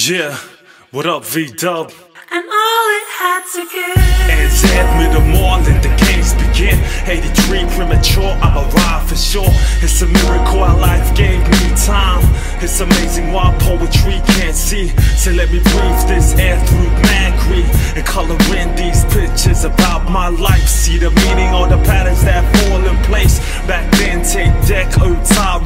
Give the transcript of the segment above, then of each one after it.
Yeah, what up vDUBB? And all it had to give. NZ mid-morning, the games begin. 83 premature, I'm arrived for sure. It's a miracle our life gave me time. It's amazing why poetry can't see. So let me breathe this air through mangrove and color in these pictures about my life. See the meaning of the patterns that fall in place. Back then, take deck, Otara,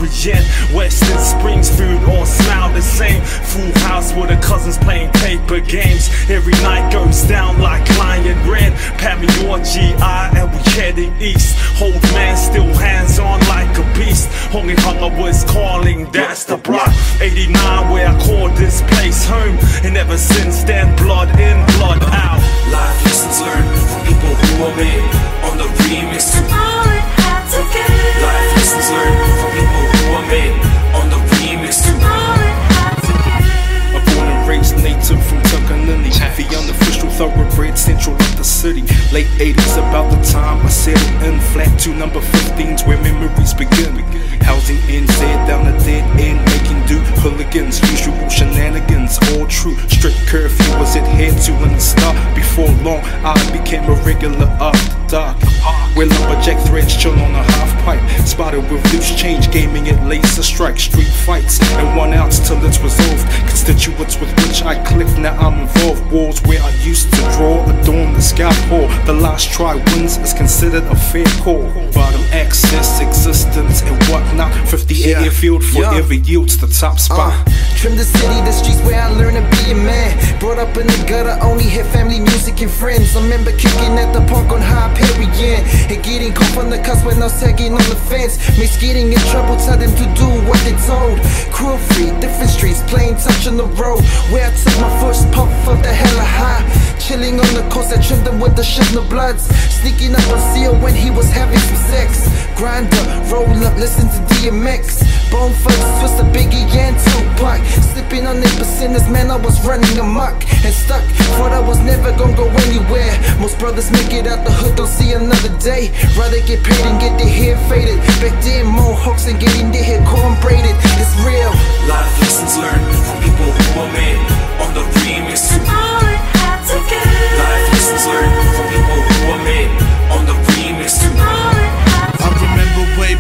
Western Springfield all smile the same. Full house with the cousins playing paper games. Every night goes down like lion red. Pat me your GI and we heading east. Old man still hands on like a beast. YOUNGERICK was calling, that's the block. 89 where I called this place home. And ever since then, blood in, blood out. Life lessons learned from people who are made on the remix. All it had to give. Life lessons learned from people who are made on the remix. All it had to give. I'm born and raised native from Takanini, the unofficial thoroughbred central of the city. Late 80s about the time I settled in flat 2 number 15s where memories begin. Housing NZ down a dead end, making do hooligans, usual shenanigans, all true. Strict curfew was adhered to in the start. Before long I became a regular after dark, where lumberjack threads chill on a half pipe, spotted with loose change, gaming at laser strike, street fights, and 1 ounce till it's resolved. Constituents with which I click, now I'm involved. Wars where I used to draw, adorn the scalp hole. The last try wins is considered a fair call. Bottom access, existence, and whatnot. 50 airfield forever yields the top spot. Trim the city, the streets where I learned to be a man. Brought up in the gutter, only had family, music, and friends. I remember kicking at the park on High Period and getting caught on the cusp when I was tagging on the fence. Mix getting in trouble, tell them to do what they told. Crew free, different streets, plain touch on the road where I took my first puff of the hella high. Chilling on the coast, I trimmed them with the shit no bloods. Sneaking up on Seal when he was having some sex. Grind up, roll up, listen to DMX. Bone Thugs, Twist a Biggie and Tupac. Slipping on 8%, man, I was running amok and stuck. Thought I was never gonna go anywhere. Most brothers make it out the hood, don't see another day. Rather get paid and get their hair faded. Back then, mohawks and getting their hair corn braided. It's real. Life lessons learned from people who are made on the remix. All it had to give. Life lessons learned from people who are made on the remix. All it had to I remember way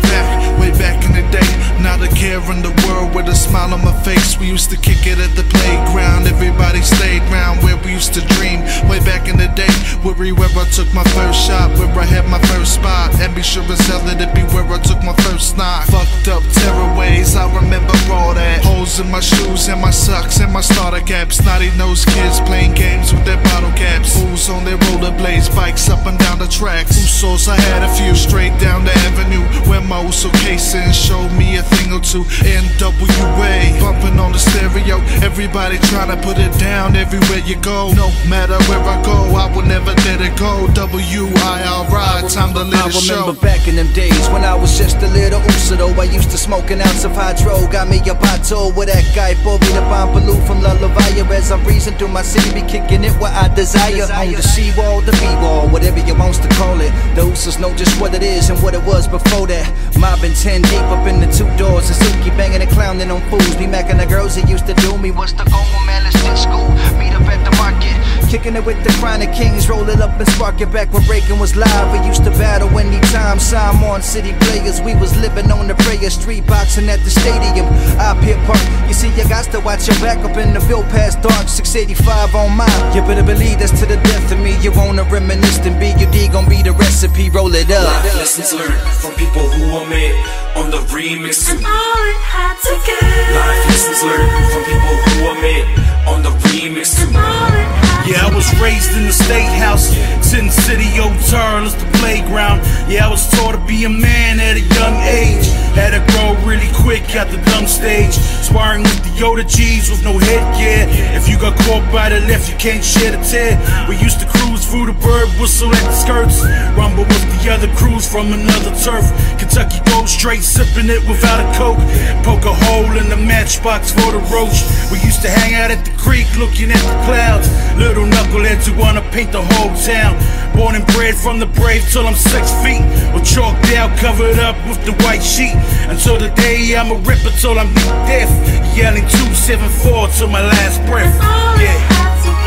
back in the day. Not a care in the world with a smile on my face. We used to kick it at the playground. Everybody stayed round where we used to dream. Way back in the day, Wiri where I took my first shot, where I had my first spot. And be sure as hell that it be where I took my first knock. Fucked up terror ways, I remember all that. Holes in my shoes and my socks and my starter caps. Snotty nosed kids playing games with their bottle caps. Fools on their rollerblades, bikes up and down the tracks. Usos, I had a few straight down the avenue where my Uso casing showed me a thing or two. NWA, bumping on the stereo. Everybody trying to put it down everywhere you go. No matter where I go, I will never let it go. WIRI, time to let it show. I remember back in them days when I was just a little Uso though. I used to smoke an ounce of hydro. Got me a bottle with that guy Bobby the Bompaloo from Lullaby. As I'm breezing through my city, be kicking it where I desire. On the C-wall, the B-wall, whatever you wants to call it. The Usos know just what it is and what it was before that. Mobbing 10 deep up in the 2 doors. Suzuki banging and clowning on fools. Be macking the girls that used to do me. What's the goal, man? Let's get school. Meet up at the market. Kicking it with the Chronic Kings. Roll it up and spark it back when Reagan was live. We used to battle anytime. Simon City players. We was living on the prayer street, boxing at the stadium. Up here park. You see, you got to watch your back up in the Bill past dark. 685 on mine. You better believe that's to the death of me. You wanna reminisce and BUD gon' be the recipe. Roll it up. Life lessons learned from people who are made on the remix. All it had to give. Life lessons learned from people who are made on the remix. All it had to Yeah, I was raised in the state house, Sin City, Otara, the playground. Yeah, I was taught to be a man at a young age. Had to grow really quick at the dumb stage. Sparring with the Yoda G's with no headgear. If you got caught by the left, you can't shed a tear. We used to cruise through the bird whistle at the skirts. Rumble with the other crews from another turf. Kentucky go straight, sipping it without a coke. Poke a hole in the matchbox for the roach. We used to hang out at the creek looking at the clouds. Little knuckleheads who wanna paint the whole town. Born and bred from the brave till I'm 6 feet. Or chalked out, covered up with the white sheet. Until the Hey, I'ma rip it till I'm deaf. Yelling 274 till my last breath. Yeah.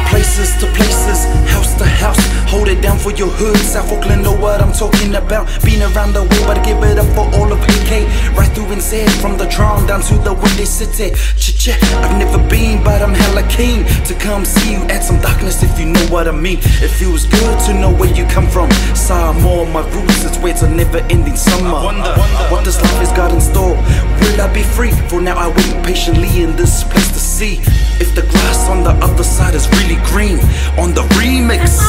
Places to places, house to house, hold it down for your hood. South Auckland know what I'm talking about. Been around the world, but give it up for all of AK. Right through NZ, from the Tron down to the Windy City. Ch-ch, I've never been, but I'm hella keen to come see you. Add some darkness if you know what I mean. It feels good to know where you come from. Samoa, my roots, it's where it's a never-ending summer. I wonder what this life has got in store. Will I be free? For now I wait patiently in this place to see if the grass on the other side is really green. On the remix.